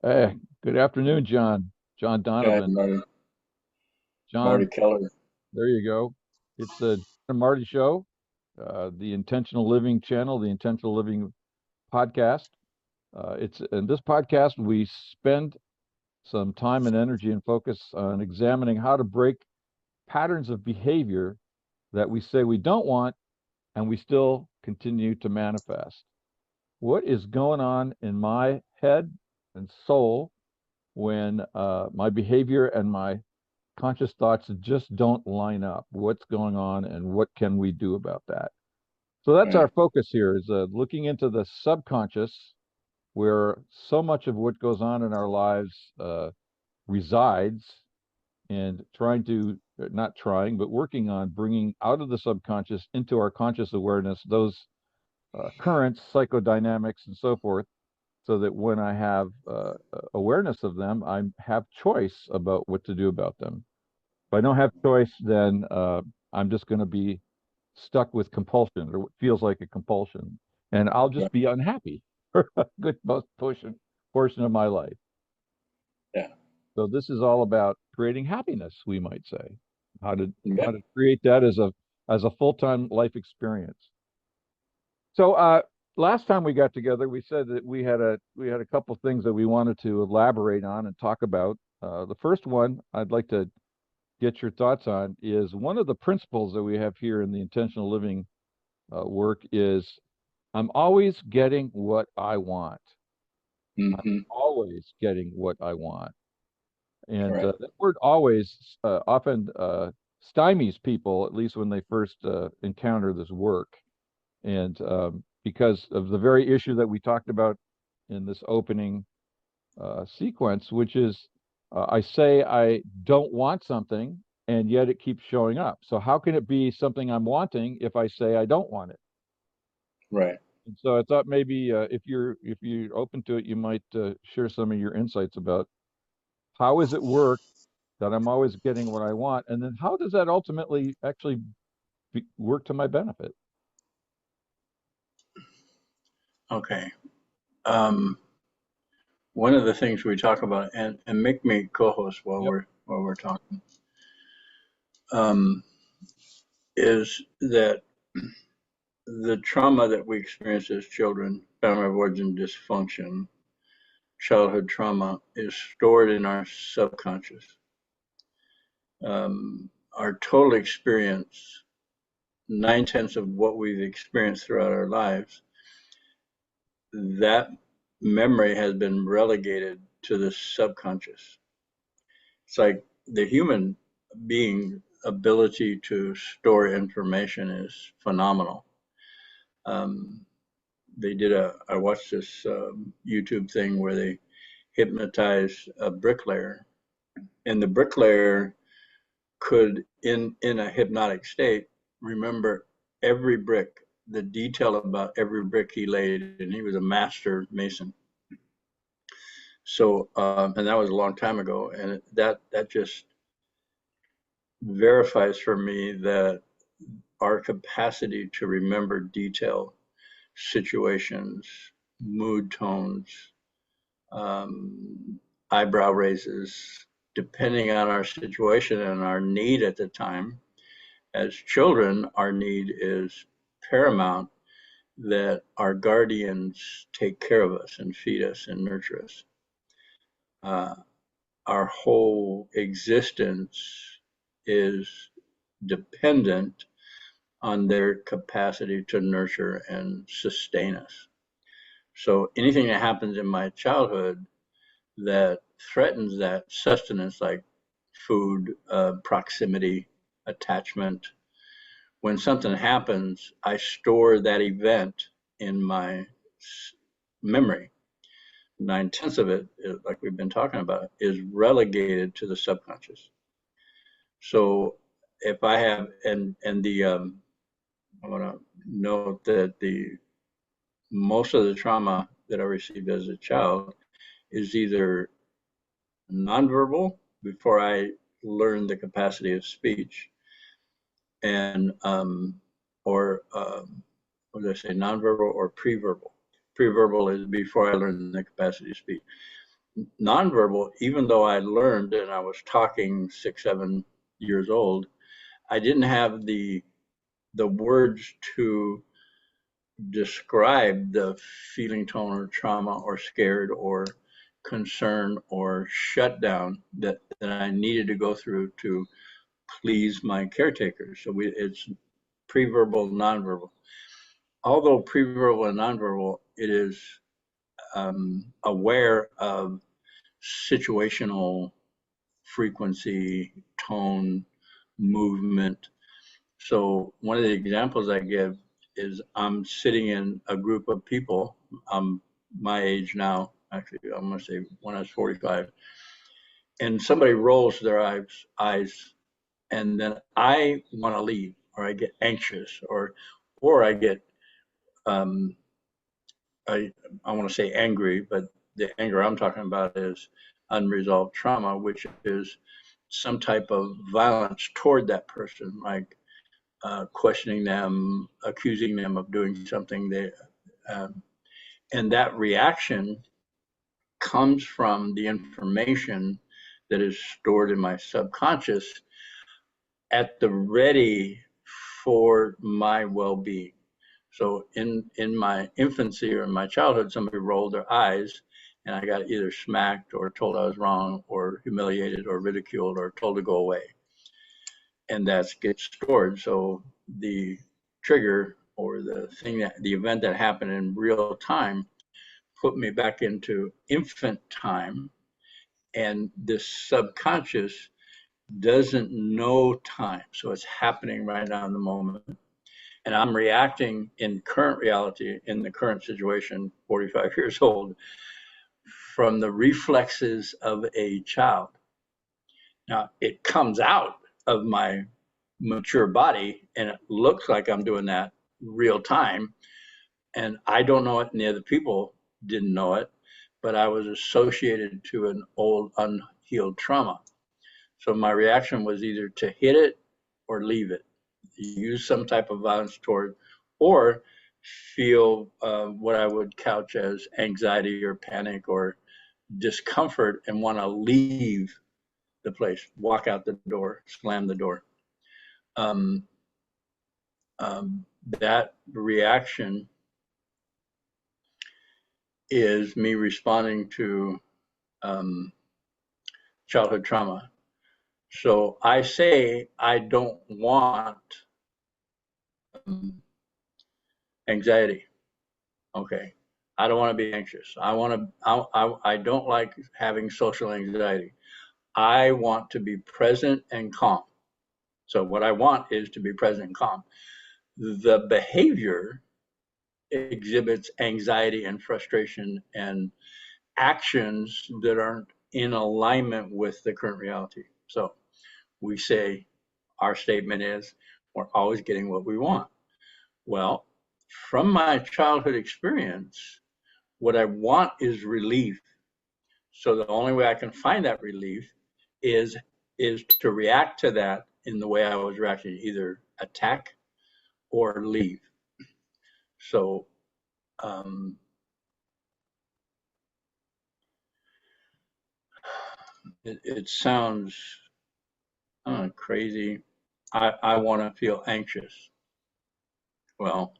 Hey, good afternoon, John. John God, Donovan. Marty John, Keller. there you go. It's the Marty Show, the Intentional Living channel, the Intentional Living podcast. It's in this podcast we spend some time and energy and focus on examining how to break patterns of behavior that we say we don't want and we still continue to manifest. What is going on in my head and soul when my behavior and my conscious thoughts just don't line up? What's going on and what can we do about that? So that's our Right. focus here is looking into the subconscious where so much of what goes on in our lives resides and trying to not trying but working on bringing out of the subconscious into our conscious awareness those currents, psychodynamics, and so forth, so that when I have awareness of them, I have choice about what to do about them. If I don't have choice, then I'm just going to be stuck with compulsion or what feels like a compulsion, and I'll just Right. be unhappy for a good most portion of my life. Yeah. So this is all about creating happiness, we might say, how to Yeah. create that as a full-time life experience. So last time we got together, we said that we had a couple things that we wanted to elaborate on and talk about. The first one I'd like to get your thoughts on is one of the principles that we have here in the intentional living work is I'm always getting what I want. I'm Mm-hmm. always getting what I want. And Right. that word always often stymies people, at least when they first encounter this work. And because of the very issue that we talked about in this opening sequence, which is I say I don't want something, and yet it keeps showing up. So how can it be something I'm wanting if I say I don't want it? Right. And so I thought maybe if you're open to it, you might share some of your insights about how does it work that I'm always getting what I want, and then how does that ultimately actually work to my benefit? Okay. Um, One of the things we talk about, and make me co-host Yep. while we're talking, um, is that the trauma that we experience as children, family of origin dysfunction, childhood trauma, is stored in our subconscious. Our total experience, 9/10 of what we've experienced throughout our lives, that memory has been relegated to the subconscious. It's like the human being ability to store information is phenomenal. Um, I watched this YouTube thing where they hypnotized a bricklayer, and the bricklayer could, in a hypnotic state, remember every brick, the detail about every brick he laid, and he was a master mason. So, and that was a long time ago, and that just verifies for me that our capacity to remember detail, situations, mood tones, um, eyebrow raises, depending on our situation and our need at the time. As children, our need is paramount that our guardians take care of us and feed us and nurture us. Uh, our whole existence is dependent on their capacity to nurture and sustain us. So anything that happens in my childhood that threatens that sustenance, like food, proximity, attachment, when something happens, I store that event in my memory. 9/10 of it, like we've been talking about, is relegated to the subconscious. So if I have, and the I want to note that the most of the trauma that I received as a child is either nonverbal before I learned the capacity of speech, and or what did I say, nonverbal or preverbal. Preverbal is before I learned the capacity to speak. nonverbal, even though I learned and I was talking 6, 7 years old, I didn't have the words to describe the feeling, tone, or trauma, or scared, or concern, or shutdown that I needed to go through to please my caretakers. So it's pre-verbal, nonverbal. Although pre-verbal and nonverbal, it is aware of situational frequency, tone, movement. So one of the examples I give is I'm sitting in a group of people. I'm my age now, actually, I'm going to say when I was 45, and somebody rolls their eyes, and then I want to leave, or I get anxious, or I get um, I want to say angry, but the anger I'm talking about is unresolved trauma, which is some type of violence toward that person, like questioning them, accusing them of doing something. And that reaction comes from the information that is stored in my subconscious at the ready for my well-being. So in my infancy or in my childhood, somebody rolled their eyes and I got either smacked or told I was wrong or humiliated or ridiculed or told to go away. And that gets stored. So the trigger or the event that happened in real time put me back into infant time. And this subconscious doesn't know time. So it's happening right now in the moment. And I'm reacting in current reality, in the current situation, 45 years old, from the reflexes of a child. Now, it comes out of my mature body and it looks like I'm doing that real time. And I don't know it, and the other people didn't know it, but I was associated to an old unhealed trauma. So my reaction was either to hit it or leave it, use some type of violence toward, or feel what I would couch as anxiety or panic or discomfort and want to leave the place, walk out the door, slam the door. That reaction is me responding to childhood trauma. So I say I don't want anxiety. Okay. I don't want to be anxious. I don't like having social anxiety. I want to be present and calm. So what I want is to be present and calm. The behavior exhibits anxiety and frustration and actions that aren't in alignment with the current reality. So we say, our statement is, we're always getting what we want. Well, from my childhood experience, what I want is relief. So the only way I can find that relief is to react to that in the way I was reacting, either attack or leave. So it sounds crazy. I want to feel anxious. Well,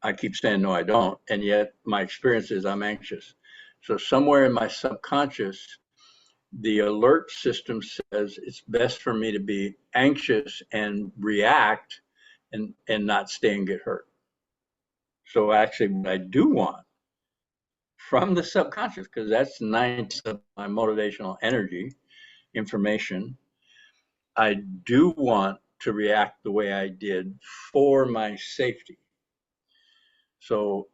I keep saying, no, I don't. And yet my experience is I'm anxious. So somewhere in my subconscious, the alert system says it's best for me to be anxious and react and not stay and get hurt. So actually what I do want from the subconscious, because that's 90% of my motivational energy, information, I do want to react the way I did for my safety. So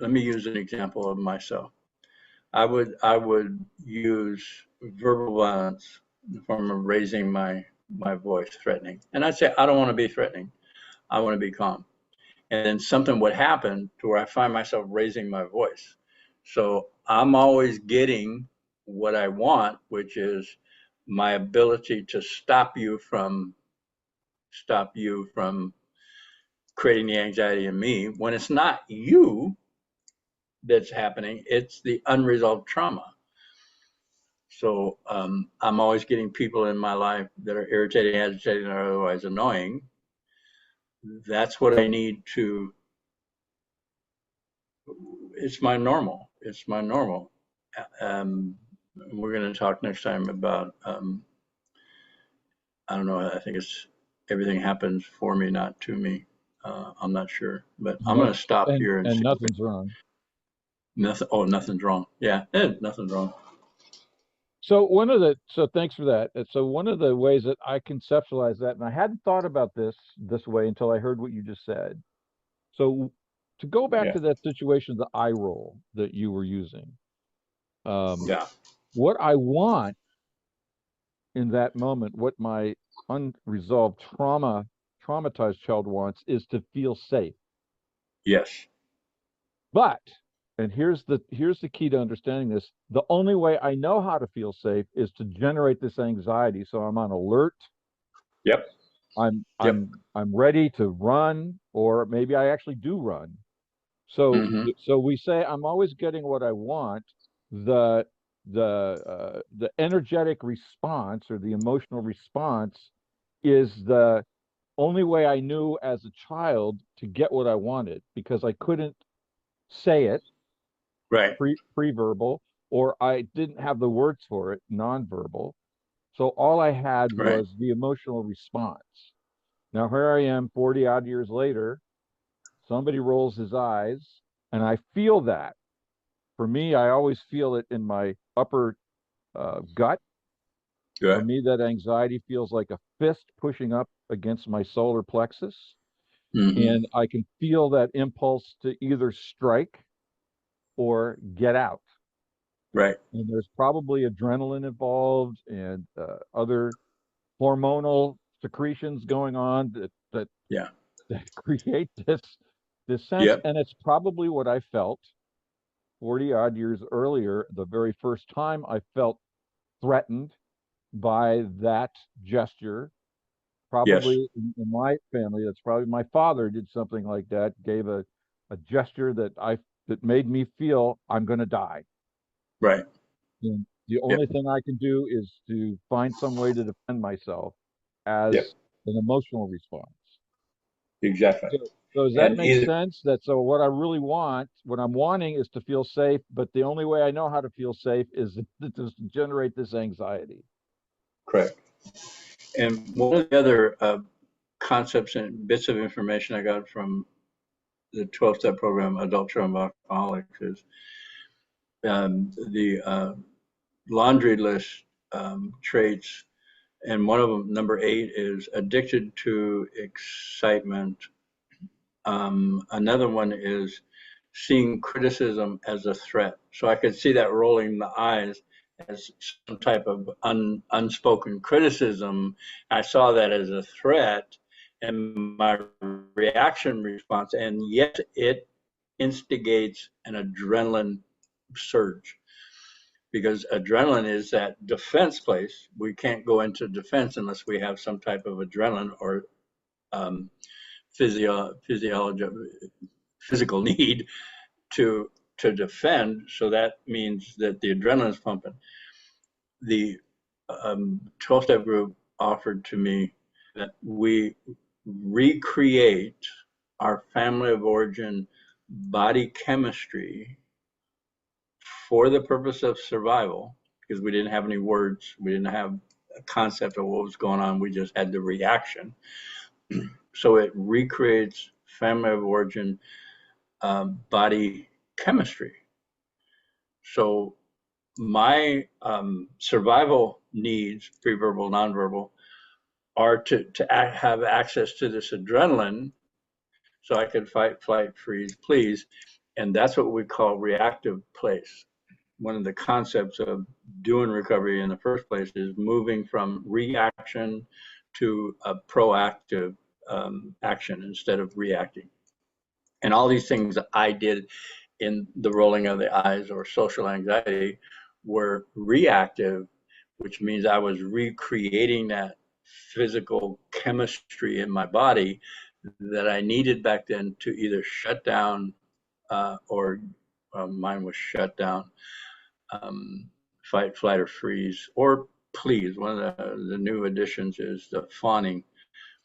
let me use an example of myself. I would use verbal violence in the form of raising my voice, threatening. And I'd say, I don't want to be threatening. I want to be calm. And then something would happen to where I find myself raising my voice. So I'm always getting what I want, which is my ability to stop you from creating the anxiety in me. When it's not you, that's happening. It's the unresolved trauma. So I'm always getting people in my life that are irritating, agitating, or otherwise annoying. That's what I need to, it's my normal. It's my normal. We're going to talk next time about, I don't know, I think it's everything happens for me, not to me. I'm not sure, but I'm going to stop here and and see. nothing's wrong. Nothing. Oh, nothing's wrong. Yeah, nothing's wrong. So thanks for that. So one of the ways that I conceptualize that, and I hadn't thought about this way until I heard what you just said. So to go back Yeah, to that situation, the eye roll that you were using, yeah, what I want in that moment, what my unresolved traumatized child wants is to feel safe. yes, But, and here's the key to understanding this, the only way I know how to feel safe is to generate this anxiety. So I'm on alert. yep, I'm yep, I'm I'm ready to run, or maybe I actually do run. So mm-hmm, so we say I'm always getting what I want. The the energetic response or the emotional response is the only way I knew as a child to get what I wanted because I couldn't say it right, pre-verbal, or I didn't have the words for it nonverbal. So all I had right, was the emotional response. Now here I am 40 odd years later, somebody rolls his eyes and I feel that. For me, I always feel it in my upper gut. For good, me, that anxiety feels like a fist pushing up against my solar plexus. mm-hmm, And I can feel that impulse to either strike or get out. right, And there's probably adrenaline involved and other hormonal secretions going on yeah, that create this sense. yep, And it's probably what I felt 40 odd years earlier, the very first time I felt threatened by that gesture. yes, Probably in my family, that's probably my father did something like that, gave a gesture that made me feel I'm going to die. right, And the yep, only thing I can do is to find some way to defend myself yep, as an emotional response. exactly. So, so does that And make either, sense? That so what I really want, what I'm wanting is to feel safe, but the only way I know how to feel safe is to generate this anxiety. correct. And one of the other concepts and bits of information I got from the 12-step program, Adult Trauma Alcoholics, is the laundry list traits. And one of them, number 8, is addicted to excitement. Another one is seeing criticism as a threat. So I could see that rolling the eyes as some type of unspoken criticism. I saw that as a threat, and my reaction response, and yet it instigates an adrenaline surge because adrenaline is that defense place. We can't go into defense unless we have some type of adrenaline or um, physiology, physical need to defend. So that means that the adrenaline is pumping. The 12-step group offered to me that we recreate our family of origin body chemistry for the purpose of survival, because we didn't have any words, we didn't have a concept of what was going on, we just had the reaction. So it recreates family of origin body chemistry. So my survival needs, pre-verbal, nonverbal, are to have access to this adrenaline so I can fight, flight, freeze, please. And that's what we call reactive place. One of the concepts of doing recovery in the first place is moving from reaction to a proactive action instead of reacting. And all these things that I did in the rolling of the eyes or social anxiety were reactive, which means I was recreating that physical chemistry in my body that I needed back then to either shut down or mine was shut down. Fight, flight, or freeze, or please. One of the new additions is the fawning,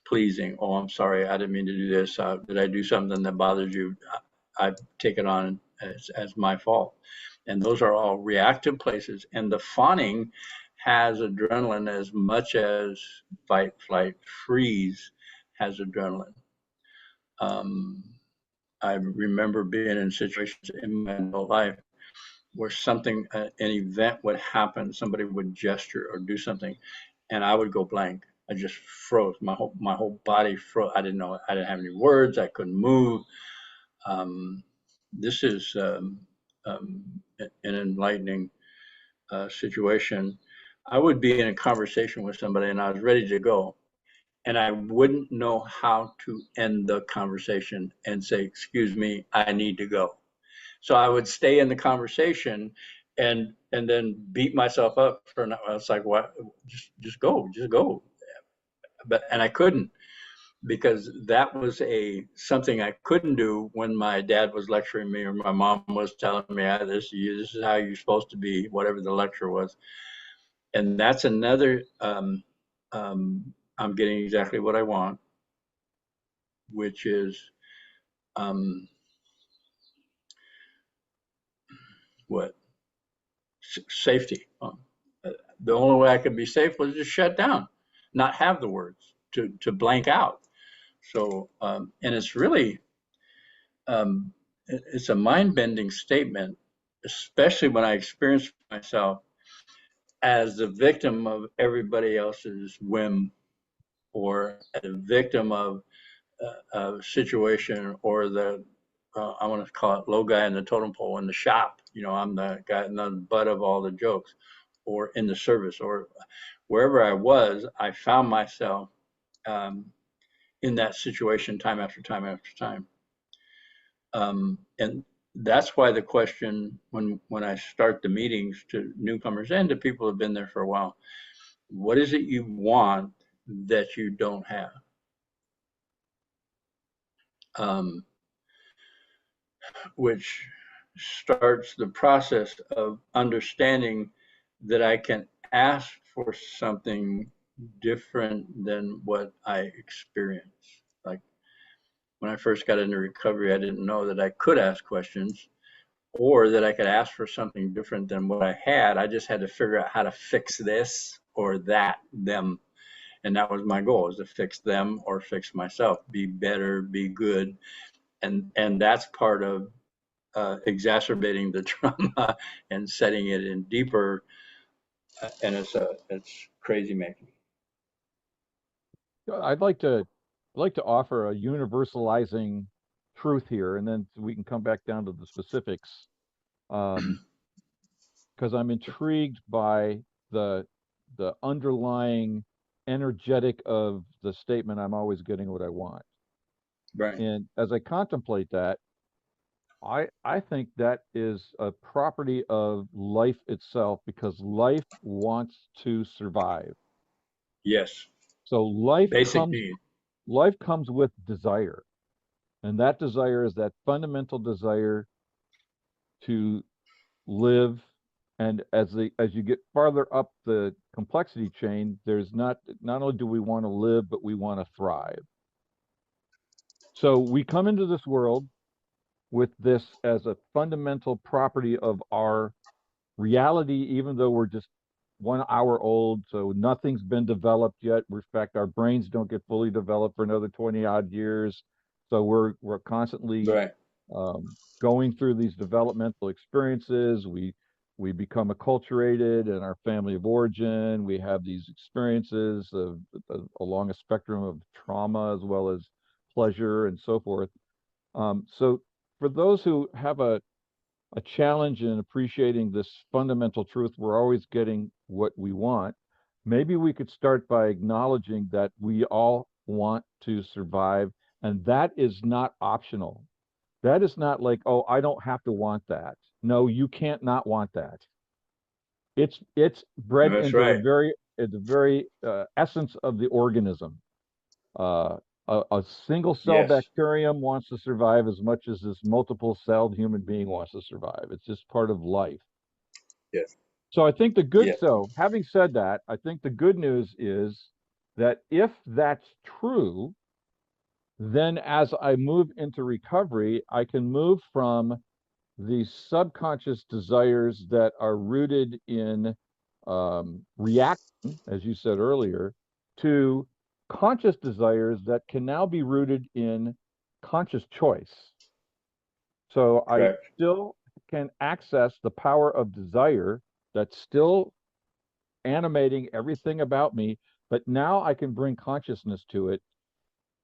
pleasing. Oh, I'm sorry, I didn't mean to do this. Did I do something that bothers you? I take it on as my fault. And those are all reactive places. And the fawning has adrenaline as much as fight, flight, freeze has adrenaline. I remember being in situations in my adult life where something, an event would happen, somebody would gesture or do something, and I would go blank. I just froze. My whole body froze. I didn't know. I didn't have any words. I couldn't move. This is an enlightening situation. I would be in a conversation with somebody, and I was ready to go, and I wouldn't know how to end the conversation and say, "Excuse me, I need to go." So I would stay in the conversation and then beat myself up for an hour. It's like, what? Just go, just go. And I couldn't, because that was something I couldn't do when my dad was lecturing me or my mom was telling me, this is how you're supposed to be, whatever the lecture was. And that's another, I'm getting exactly what I want, which is, what? Safety. The only way I could be safe was just shut down, not have the words, to blank out. So, and it's really, it's a mind-bending statement, especially when I experienced myself as the victim of everybody else's whim, or a victim of a situation, or I want to call it low guy in the totem pole in the shop. I'm the guy in the butt of all the jokes, or in the service, or wherever I was. I found myself in that situation time after time after time. And that's why the question, when I start the meetings to newcomers and to people who have been there for a while, what is it you want that you don't have? Which starts the process of understanding that I can ask for something different than what I experience. Like when I first got into recovery, I didn't know that I could ask questions, or that I could ask for something different than what I had. I just had to figure out how to fix this or that, them. And that was my goal, is to fix them or fix myself, be better, be good. And that's part of exacerbating the trauma and setting it in deeper. And it's crazy making. I'd like to offer a universalizing truth here, and then we can come back down to the specifics. Because I'm intrigued by the underlying energetic of the statement, "I'm always getting what I want." Right. And as I contemplate that, I think that is a property of life itself, because life wants to survive. Yes. So Basic need. life comes with desire, and that desire is that fundamental desire to live. And as you get farther up the complexity chain, there's not only do we want to live, but we want to thrive. So we come into this world with this as a fundamental property of our reality, even though we're just 1 hour old, so nothing's been developed yet. In fact, our brains don't get fully developed for another 20 odd years. So we're constantly Right. going through these developmental experiences. We become acculturated in our family of origin. We have these experiences along a spectrum of trauma as well as pleasure and so forth. So for those who have a challenge in appreciating this fundamental truth, we're always getting what we want. Maybe we could start by acknowledging that we all want to survive, and that is not optional. That is not like, oh, I don't have to want that. No, you can't not want that. It's bred That's into right. the very essence of the organism. a single cell Yes. bacterium wants to survive as much as this multiple celled human being wants to survive. It's just part of life. Yes. So I think Yes. so having said that, I think the good news is that if that's true, then as I move into recovery, I can move from these subconscious desires that are rooted in reaction, as you said earlier, to conscious desires that can now be rooted in conscious choice. So I Correct. still can access the power of desire that's still animating everything about me, but now I can bring consciousness to it,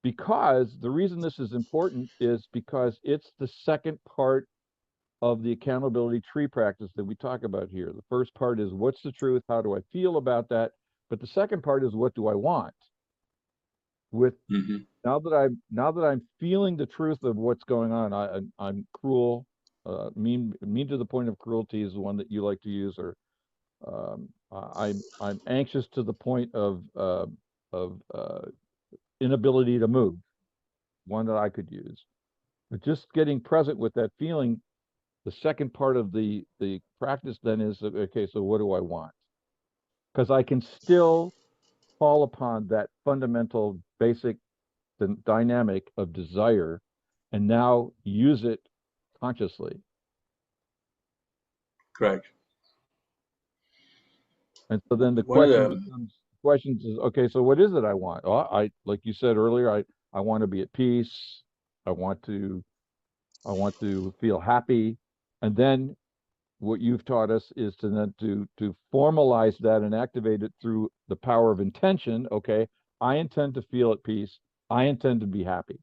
because the reason this is important is because it's the second part of the accountability tree practice that we talk about here. The first part is what's the truth? How do I feel about that? But the second part is what do I want? With Mm-hmm. now that I'm feeling the truth of what's going on, I'm cruel, mean to the point of cruelty is the one that you like to use, or I'm anxious to the point of inability to move, one that I could use. But just getting present with that feeling, the second part of the practice then is, okay, so what do I want? Because I can still call upon that fundamental basic dynamic of desire and now use it consciously. Correct. And so then the One of question the becomes, questions is, okay, so what is it I want? Well, like you said earlier, I want to be at peace. I want to I want to feel happy. And then what you've taught us is to then to formalize that and activate it through the power of intention. Okay, I intend to feel at peace. I intend to be happy.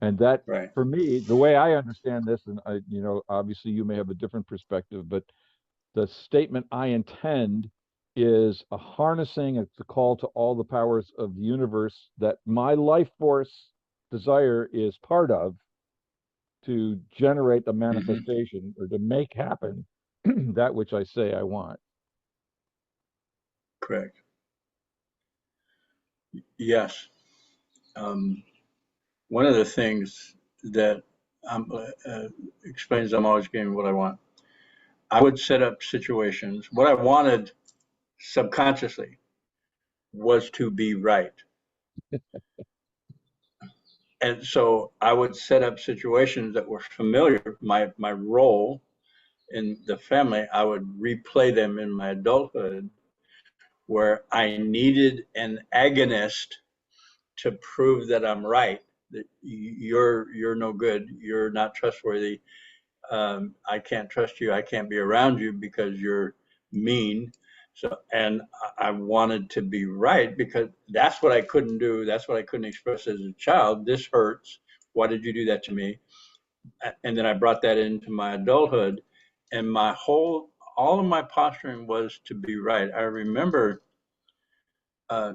And that, right. for me, the way I understand this, and obviously you may have a different perspective, but the statement I intend is a harnessing, it's a call to all the powers of the universe that my life force desire is part of, to generate the Mm-hmm. manifestation or to make happen that which I say I want. Correct. Yes. Um, One of the things that explains I'm always getting what I want. I would set up situations. What I wanted subconsciously was to be right. And so I would set up situations that were familiar. My role in the family, I would replay them in my adulthood, where I needed an agonist to prove that I'm right, that you're no good, you're not trustworthy, I can't trust you, I can't be around you because you're mean. So, and I wanted to be right because that's what I couldn't do. That's what I couldn't express as a child. This hurts. Why did you do that to me? And then I brought that into my adulthood, and all of my posturing was to be right. I remember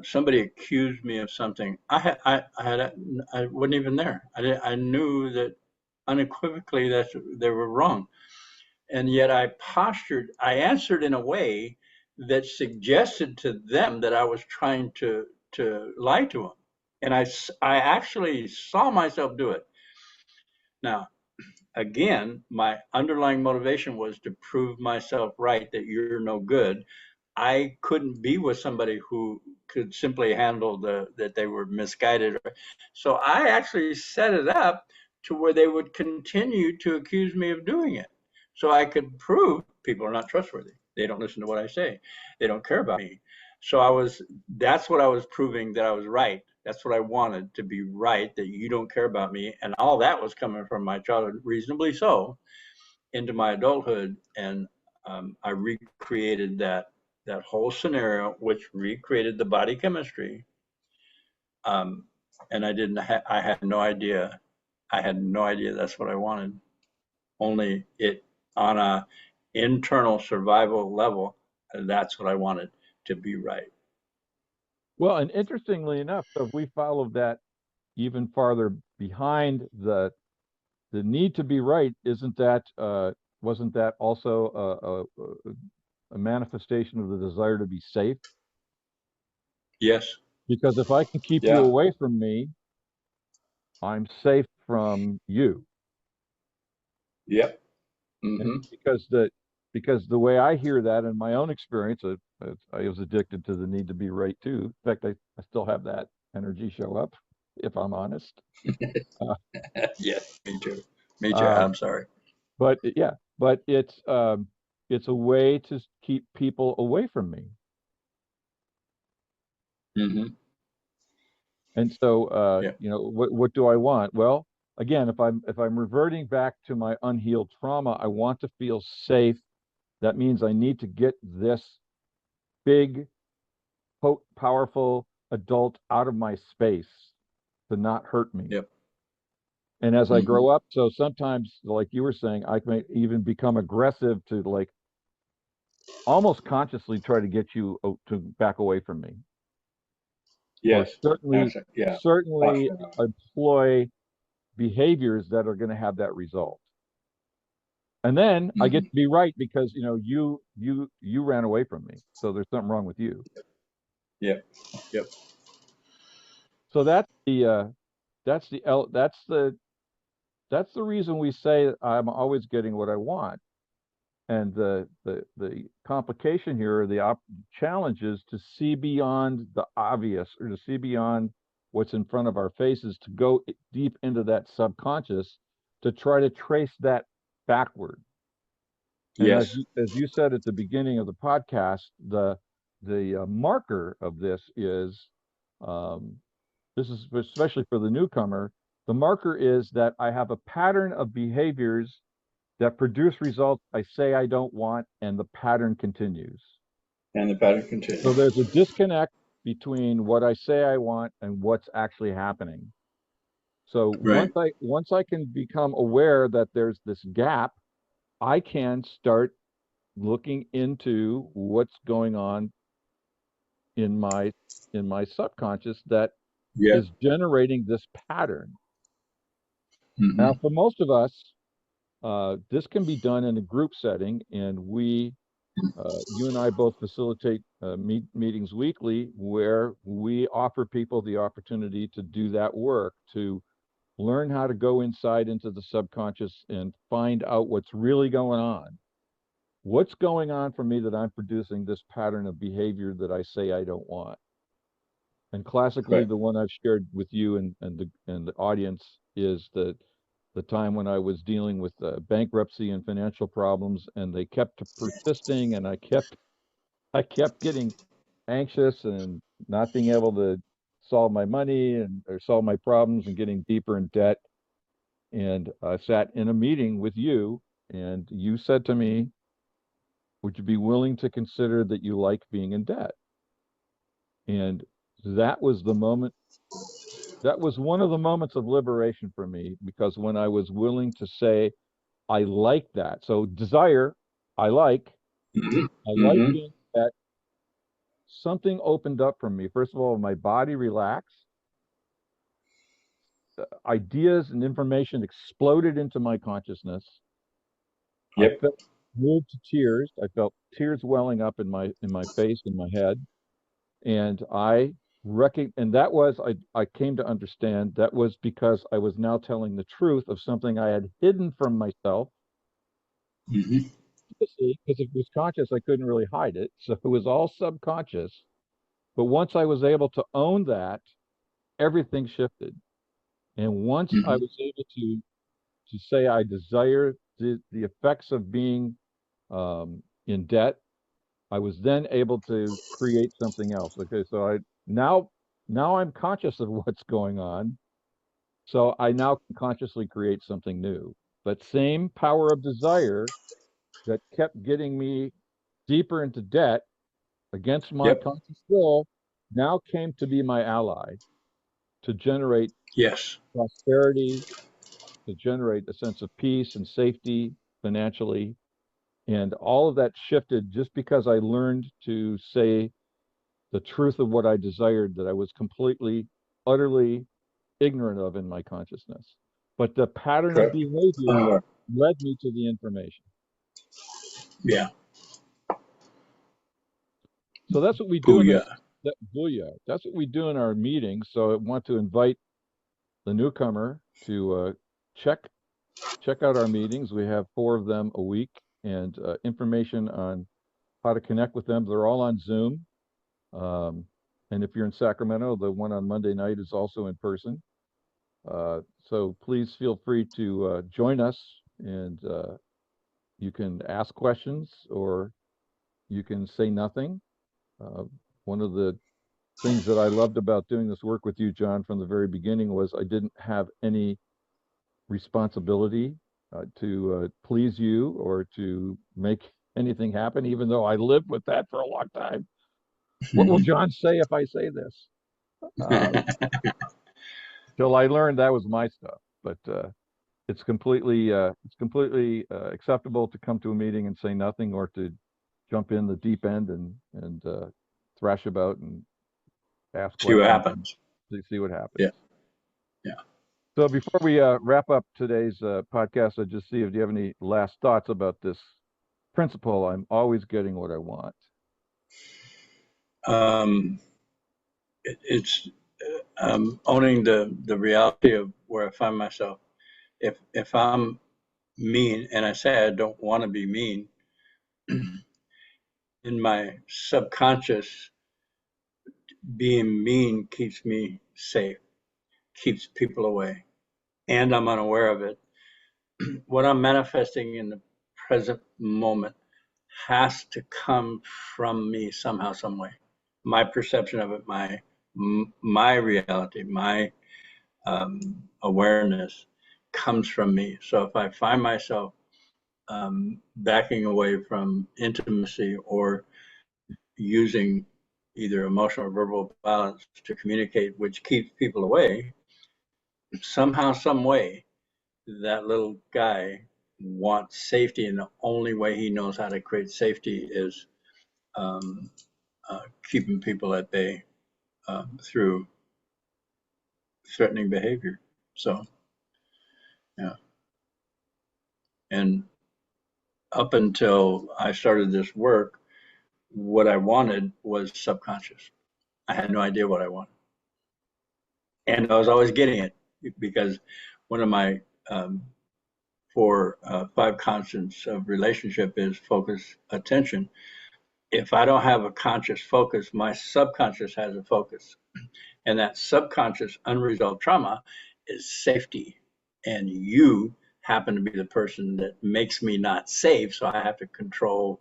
somebody accused me of something. I wasn't even there. I knew that unequivocally that they were wrong, and yet I answered in a way that suggested to them that I was trying to lie to them, and I actually saw myself do it. Now, again, my underlying motivation was to prove myself right, that you're no good. I couldn't be with somebody who could simply handle that they were misguided. So I actually set it up to where they would continue to accuse me of doing it. So I could prove people are not trustworthy. They don't listen to what I say. They don't care about me. So that's what I was proving, that I was right. That's what I wanted, to be right, that you don't care about me. And all that was coming from my childhood, reasonably so, into my adulthood. And I recreated that whole scenario, which recreated the body chemistry. Um, and I had no idea. I had no idea that's what I wanted. Only it on a internal survival level, that's what I wanted, to be right. Well, and interestingly enough, so if we follow that even farther behind, the need to be right, isn't that wasn't that also a manifestation of the desire to be safe? Yes. Because if I can keep you Yeah. away from me, I'm safe from you. Yep. And Mm-hmm. because the way I hear that in my own experience, I was addicted to the need to be right too. In fact, I still have that energy show up, if I'm honest. Uh, Yes, me too. Me too. uh, I'm sorry. yeah, but it's a way to keep people away from me. Mm-hmm. And so, Yep. what do I want? Well, again, if I'm reverting back to my unhealed trauma, I want to feel safe. That means I need to get this big, powerful adult out of my space to not hurt me. Yep. And as I Mm-hmm. grow up, so sometimes, like you were saying, I may even become aggressive to like almost consciously try to get you to back away from me, or Yes. certainly, Excellent. Yeah. certainly Possible. employ behaviors that are going to have that result. And then I get Mm-hmm. to be right because you ran away from me, so there's something wrong with you. Yep. Yep. So that's the el- that's the reason we say I'm always getting what I want. And the complication here, or the challenge is to see beyond the obvious, or to see beyond what's in front of our faces, to go deep into that subconscious, to try to trace that backward. And Yes. as you said at the beginning of the podcast, the marker of this is, um, this is especially for the newcomer. The marker is that I have a pattern of behaviors that produce results I say I don't want, and the pattern continues. And the pattern So continues. there's a disconnect between what I say I want and what's actually happening. So Right. once I can become aware that there's this gap, I can start looking into what's going on in my subconscious that Yep. is generating this pattern. Now, Mm-hmm. for most of us, this can be done in a group setting, and you and I both facilitate meetings weekly where we offer people the opportunity to do that work, to learn how to go inside into the subconscious and find out what's really going on. What's going on for me that I'm producing this pattern of behavior that I say I don't want? And classically, Right. the one I've shared with you and the audience is the time when I was dealing with bankruptcy and financial problems, and they kept persisting, and I kept getting anxious and not being able to solve my money and or solve my problems, and getting deeper in debt. And I sat in a meeting with you, and you said to me, "Would you be willing to consider that you like being in debt?" And that was the moment that was one of the moments of liberation for me, because when I was willing to say, I like that. So desire, I like, Mm-hmm. I like Mm-hmm. being that, something opened up for me. First of all, my body relaxed, ideas and information exploded into my consciousness. I Yep. felt moved to tears. I felt tears welling up in my face, in my head. And that was, I came to understand that was because I was now telling the truth of something I had hidden from myself. Mm-hmm. Because if it was conscious, I couldn't really hide it. So it was all subconscious. But once I was able to own that, everything shifted. And once I Mm-hmm. was able to say I desire the effects of being in debt, I was then able to create something else. Okay, so now I'm conscious of what's going on. So I now can consciously create something new. But same power of desire that kept getting me deeper into debt against my Yep. conscious will now came to be my ally, to generate Yes. prosperity, to generate a sense of peace and safety financially. And all of that shifted just because I learned to say the truth of what I desired, that I was completely, utterly ignorant of in my consciousness. But the pattern of Correct. behavior Unaware. led me to the information. Yeah. So that's what we do in the Booyah. Booyah. That's what we do in our meetings. So I want to invite the newcomer to check out our meetings. We have 4 of them a week, and information on how to connect with them. They're all on Zoom. And if you're in Sacramento, the one on Monday night is also in person. So please feel free to join us, and you can ask questions or you can say nothing. One of the things that I loved about doing this work with you, John, from the very beginning was I didn't have any responsibility to please you or to make anything happen, even though I lived with that for a long time. What will John say if I say this? Till I learned that was my stuff. But it's completely acceptable to come to a meeting and say nothing, or to jump in the deep end and thrash about and ask See what questions and happens. see what happens. Yeah. Yeah. So before we wrap up today's podcast, I just see if you have any last thoughts about this principle. I'm always getting what I want. It's owning the reality of where I find myself. If I'm mean, and I say I don't want to be mean, in my subconscious, being mean keeps me safe, keeps people away, and I'm unaware of it. What I'm manifesting in the present moment has to come from me somehow, some way. My perception of it, my reality, my awareness comes from me. So if I find myself backing away from intimacy or using either emotional or verbal violence to communicate, which keeps people away, somehow, some way, that little guy wants safety, and the only way he knows how to create safety is um, keeping people at bay through threatening behavior. So, yeah. And up until I started this work, what I wanted was subconscious. I had no idea what I wanted. And I was always getting it because one of my 5 constants of relationship is focus, attention. If I don't have a conscious focus, my subconscious has a focus. And that subconscious unresolved trauma is safety. And you happen to be the person that makes me not safe. So I have to control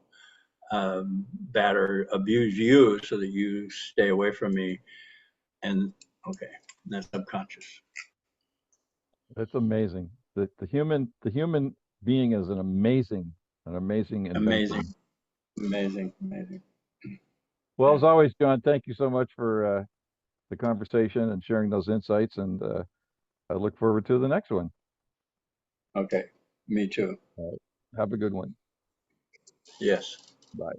that or abuse you so that you stay away from me. And okay, that's subconscious. It's amazing. The human being is an amazing Amazing, invention. amazing, amazing. Well, Yeah. as always, John, thank you so much for the conversation and sharing those insights. And I look forward to the next one. Okay, me too. Have a good one. Yes. Bye.